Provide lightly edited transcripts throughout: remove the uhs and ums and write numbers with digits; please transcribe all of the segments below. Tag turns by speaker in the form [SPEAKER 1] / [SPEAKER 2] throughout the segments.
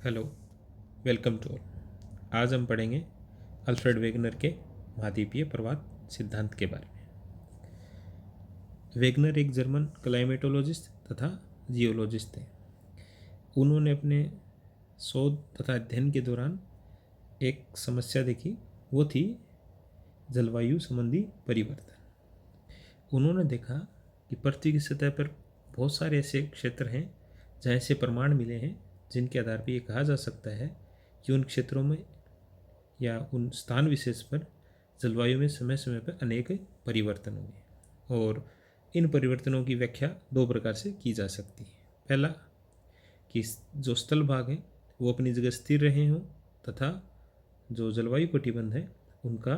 [SPEAKER 1] Hello, welcome to all. आज हम पढ़ेंगे अल्फ्रेड वेगनर के महाद्वीपीय प्रवात सिद्धांत के बारे में। वेगनर एक जर्मन क्लाइमेटोलॉजिस्ट तथा जियोलॉजिस्ट थे। उन्होंने अपने शोध तथा अध्ययन के दौरान एक समस्या देखी, वो थी जलवायु संबंधी परिवर्तन। उन्होंने देखा कि पृथ्वी की सतह पर बहुत सारे ऐसे क्षेत्र हैं जहाँ ऐसे प्रमाण मिले हैं जिनके आधार पर यह कहा जा सकता है कि उन क्षेत्रों में या उन स्थान विशेष पर जलवायु में समय समय पर अनेक परिवर्तन हुए और इन परिवर्तनों की व्याख्या दो प्रकार से की जा सकती है। पहला कि जो स्थल भाग हैं वो अपनी जगह स्थिर रहे हों तथा जो जलवायु कटिबंध है उनका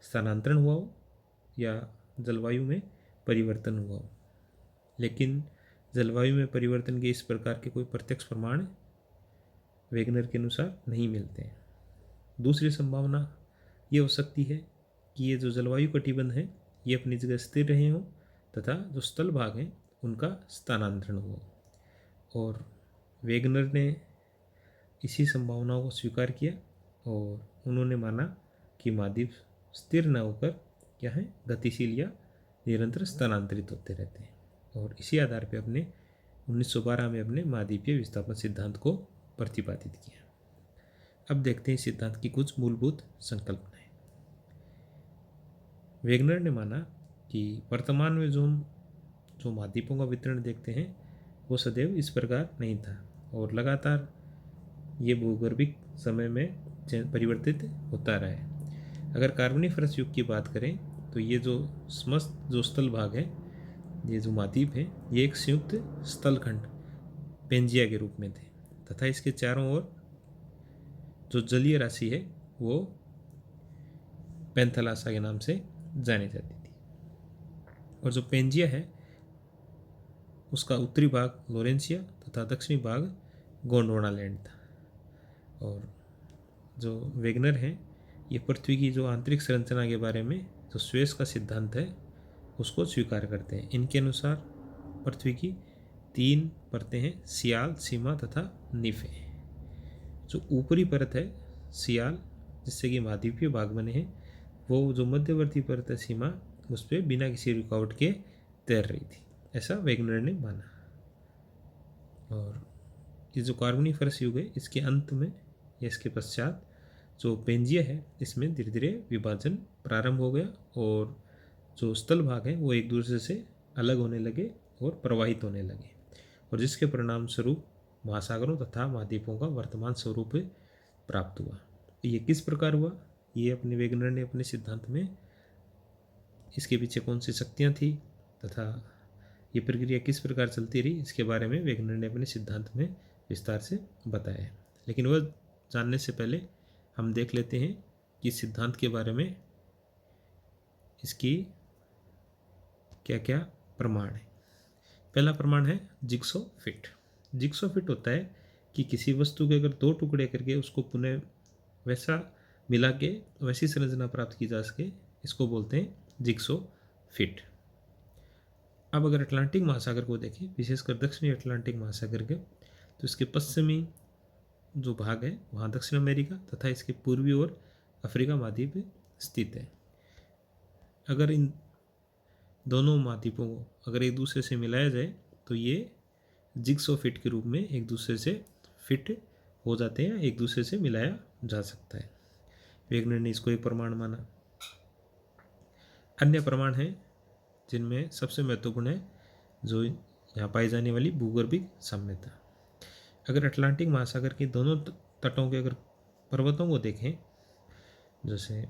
[SPEAKER 1] स्थानांतरण हुआ हो या जलवायु में परिवर्तन हुआ हो। लेकिन जलवायु में परिवर्तन के इस प्रकार के कोई प्रत्यक्ष प्रमाण वेगनर के अनुसार नहीं मिलते हैं। दूसरी संभावना ये हो सकती है कि ये जो जलवायु कटिबंध है ये अपनी जगह स्थिर रहे हों तथा जो स्थल भाग हैं उनका स्थानांतरण हुआ। और वेगनर ने इसी संभावनाओं को स्वीकार किया और उन्होंने माना कि महाद्वीप स्थिर न होकर क्या है, गतिशील या निरंतर स्थानांतरित होते रहते हैं। और इसी आधार पर अपने 1912 में अपने महाद्वीपीय विस्थापन सिद्धांत को प्रतिपादित किया। अब देखते हैं सिद्धांत की कुछ मूलभूत संकल्पनाएं। वेगनर ने माना कि वर्तमान में जो महाद्वीपों का वितरण देखते हैं वो सदैव इस प्रकार नहीं था और लगातार ये भूगर्भिक समय में परिवर्तित होता रहा है। अगर कार्बोनिफरस युग की बात करें तो ये जो समस्त जो स्थल भाग है, ये जो महाद्वीप है, ये एक संयुक्त स्थलखंड पेंजिया के रूप में थे तथा इसके चारों ओर जो जलीय राशि है वो पेंथलासा के नाम से जानी जाती थी। और जो पेंजिया है उसका उत्तरी भाग लोरेंसिया तथा दक्षिणी भाग गोंडवाना लैंड था। और जो वेगनर हैं ये पृथ्वी की जो आंतरिक संरचना के बारे में जो स्वेस का सिद्धांत है उसको स्वीकार करते हैं। इनके अनुसार पृथ्वी की 3 परतें हैं, सियाल, सीमा तथा निफे। जो ऊपरी परत है सियाल, जिससे कि महाद्वीपीय भाग बने हैं, वो जो मध्यवर्ती परत है सीमा, उस पर बिना किसी रुकावट के तैर रही थी, ऐसा वेगनर ने माना। और ये जो कार्बोनिफरस युग है इसके अंत में या इसके पश्चात जो पेंजिया है इसमें धीरे धीरे विभाजन प्रारंभ हो गया और जो स्थल भाग है वो एक दूसरे से अलग होने लगे और प्रवाहित होने लगे, और जिसके परिणाम स्वरूप महासागरों तथा महाद्वीपों का वर्तमान स्वरूप प्राप्त हुआ। ये किस प्रकार हुआ, ये अपने वेगनर ने अपने सिद्धांत में इसके पीछे कौन सी शक्तियाँ थी तथा ये प्रक्रिया किस प्रकार चलती रही, इसके बारे में वेगनर ने अपने सिद्धांत में विस्तार से बताया है। लेकिन वह जानने से पहले हम देख लेते हैं कि सिद्धांत के बारे में इसकी क्या क्या प्रमाण है। पहला प्रमाण है जिग्सो फिट। जिग्सो फिट होता है कि किसी वस्तु के अगर 2 टुकड़े करके उसको पुनः वैसा मिला के वैसी संरचना प्राप्त की जा सके, इसको बोलते हैं जिग्सो फिट। अब अगर अटलांटिक महासागर को देखें, विशेषकर दक्षिणी अटलांटिक महासागर के, तो इसके पश्चिमी जो भाग है वहाँ दक्षिण अमेरिका तथा इसके पूर्वी ओर अफ्रीका महाद्वीप स्थित है। अगर इन दोनों महाद्वीपों को अगर एक दूसरे से मिलाया जाए तो ये जिग्सो फिट के रूप में एक दूसरे से फिट हो जाते हैं, एक दूसरे से मिलाया जा सकता है। वेगनर ने इसको एक प्रमाण माना। अन्य प्रमाण हैं जिनमें सबसे महत्वपूर्ण है जो यहाँ पाई जाने वाली भूगर्भिक साम्यता। अगर अटलांटिक महासागर के दोनों तटों के अगर पर्वतों को देखें, जैसे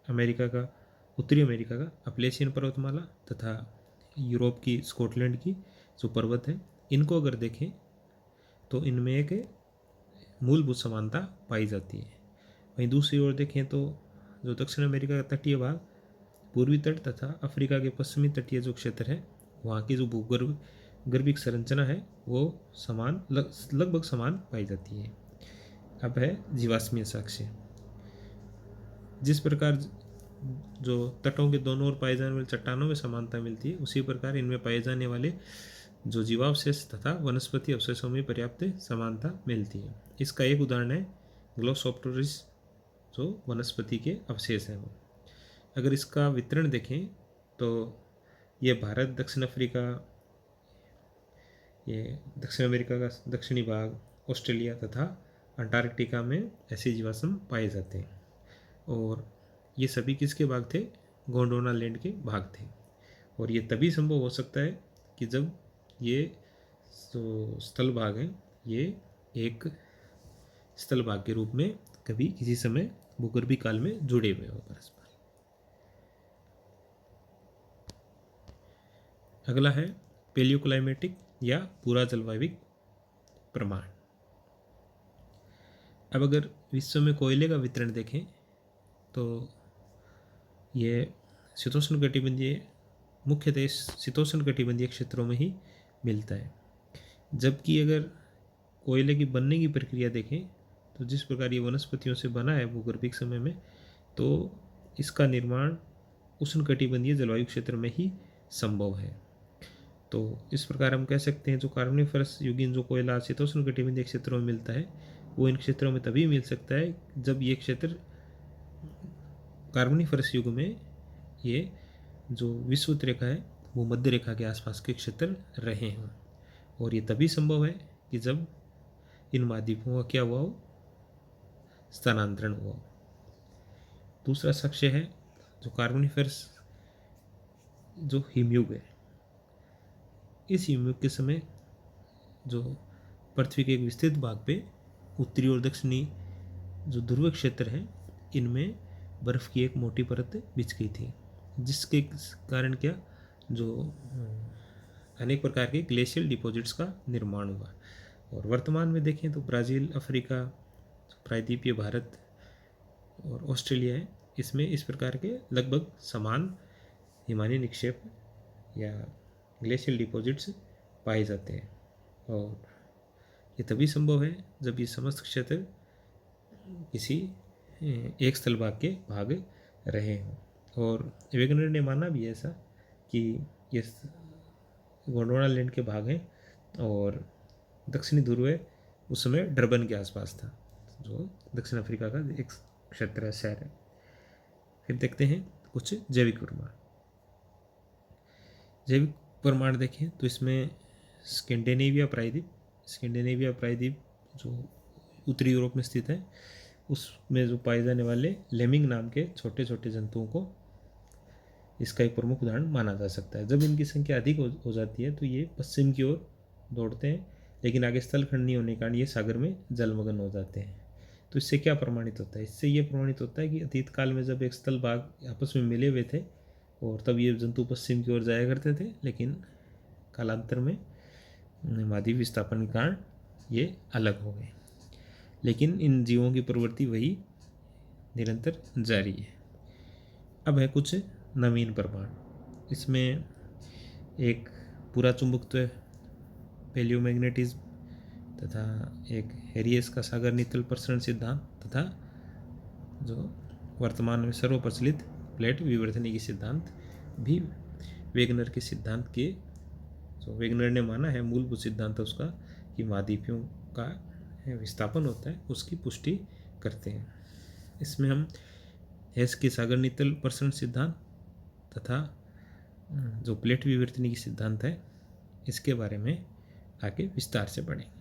[SPEAKER 1] अमेरिका का, उत्तरी अमेरिका का अपलेशियन पर्वतमाला तथा यूरोप की स्कॉटलैंड की जो पर्वत है, इनको अगर देखें तो इनमें एक मूलभूत समानता पाई जाती है। वहीं दूसरी ओर देखें तो जो दक्षिण अमेरिका का तटीय भाग, पूर्वी तट तथा अफ्रीका के पश्चिमी तटीय जो क्षेत्र है, वहाँ की जो भूगर्भिक संरचना है वो समान लगभग समान पाई जाती है। अब है जीवाश्मीय साक्ष्य। जिस प्रकार जो तटों के दोनों ओर पाए जाने वाले चट्टानों में समानता मिलती है, उसी प्रकार इनमें पाए जाने वाले जो जीवावशेष तथा वनस्पति अवशेषों में पर्याप्त समानता मिलती है। इसका एक उदाहरण है ग्लोसोप्टेरिस, जो वनस्पति के अवशेष हैं वो। अगर इसका वितरण देखें तो ये भारत, दक्षिण अफ्रीका, ये दक्षिण अमेरिका का दक्षिणी भाग, ऑस्ट्रेलिया तथा अंटार्कटिका में ऐसे जीवाश्म पाए जाते हैं। और ये सभी किसके भाग थे? गोंडवाना लैंड के भाग थे। और ये तभी संभव हो सकता है कि जब ये जो स्थल भाग हैं ये एक स्थल भाग के रूप में कभी किसी समय भूगर्भीय काल में जुड़े हुए हो परस्पर। अगला है पेलियोक्लाइमेटिक या पूरा जलवायविक प्रमाण। अब अगर विश्व में कोयले का वितरण देखें तो ये शीतोष्णकटिबंधीय, मुख्यतः शीतोष्णकटिबंधीय क्षेत्रों में ही मिलता है। जबकि अगर कोयले की बनने की प्रक्रिया देखें तो जिस प्रकार ये वनस्पतियों से बना है भूगर्भिक समय में, तो इसका निर्माण उष्णकटिबंधीय जलवायु क्षेत्र में ही संभव है। तो इस प्रकार हम कह सकते हैं जो कार्बोनिफरस युगीन जो कोयला शीतोष्णकटिबंधीय क्षेत्रों में मिलता है वो इन क्षेत्रों में तभी मिल सकता है जब ये क्षेत्र कार्बोनिफरस युग में ये जो विषुवत रेखा है वो मध्य रेखा के आसपास के क्षेत्र रहे हों। और ये तभी संभव है कि जब इन महाद्वीपों का क्या हुआ हो? स्थानांतरण हुआ। दूसरा साक्ष्य है जो कार्बोनिफरस जो हिमयुग है। इस हिमयुग के समय जो पृथ्वी के एक विस्तृत भाग पे उत्तरी और दक्षिणी जो ध्रुव क्षेत्र हैं इनमें बर्फ़ की एक मोटी परत बिछ गई थी, जिसके कारण क्या जो अनेक प्रकार के ग्लेशियल डिपॉजिट्स का निर्माण हुआ। और वर्तमान में देखें तो ब्राज़ील, अफ्रीका, प्रायद्वीपीय भारत और ऑस्ट्रेलिया है, इसमें इस प्रकार के लगभग समान हिमानी निक्षेप या ग्लेशियल डिपॉजिट्स पाए जाते हैं। और ये तभी संभव है जब ये समस्त क्षेत्र किसी एक स्थल भाग के भाग रहे हों। और वेगनर ने माना भी ऐसा कि ये गोंडवाना लैंड के भाग हैं और दक्षिणी ध्रुव है उस समय डरबन के आसपास था, जो दक्षिण अफ्रीका का एक क्षेत्र है, शहर है। फिर देखते हैं कुछ जैविक प्रमाण। जैविक प्रमाण देखें तो इसमें स्कैंडिनेविया प्रायद्वीप जो उत्तरी यूरोप में स्थित है उसमें जो पाए जाने वाले लेमिंग नाम के छोटे छोटे जंतुओं को इसका एक प्रमुख उदाहरण माना जा सकता है। जब इनकी संख्या अधिक हो जाती है तो ये पश्चिम की ओर दौड़ते हैं, लेकिन आगे स्थलखंड नहीं होने के कारण ये सागर में जलमग्न हो जाते हैं। तो इससे क्या प्रमाणित होता है? इससे ये प्रमाणित होता है कि अतीत काल में जब एक स्थल भाग आपस में मिले हुए थे और तब ये जंतु पश्चिम की ओर जाया करते थे, लेकिन कालांतर में महाद्वीप विस्थापन के कारण ये अलग हो गए। लेकिन इन जीवों की प्रवृत्ति वही निरंतर जारी है। अब है कुछ नवीन प्रमाण। इसमें एक पूरा चुंबकत्व, पैलियोमैग्नेटिज्म तथा एक हैरियस का सागर नितल प्रसरण सिद्धांत तथा जो वर्तमान में सर्वप्रचलित प्लेट विवर्तनी की सिद्धांत भी वेगनर के सिद्धांत के जो वेगनर ने माना है मूलभूत सिद्धांत है उसका कि महाद्वीपों का विस्थापन होता है उसकी पुष्टि करते हैं। इसमें हम हैस के सागर नितल प्रसरण सिद्धांत तथा जो प्लेट विवर्तनी की सिद्धांत है इसके बारे में आगे विस्तार से पढ़ेंगे।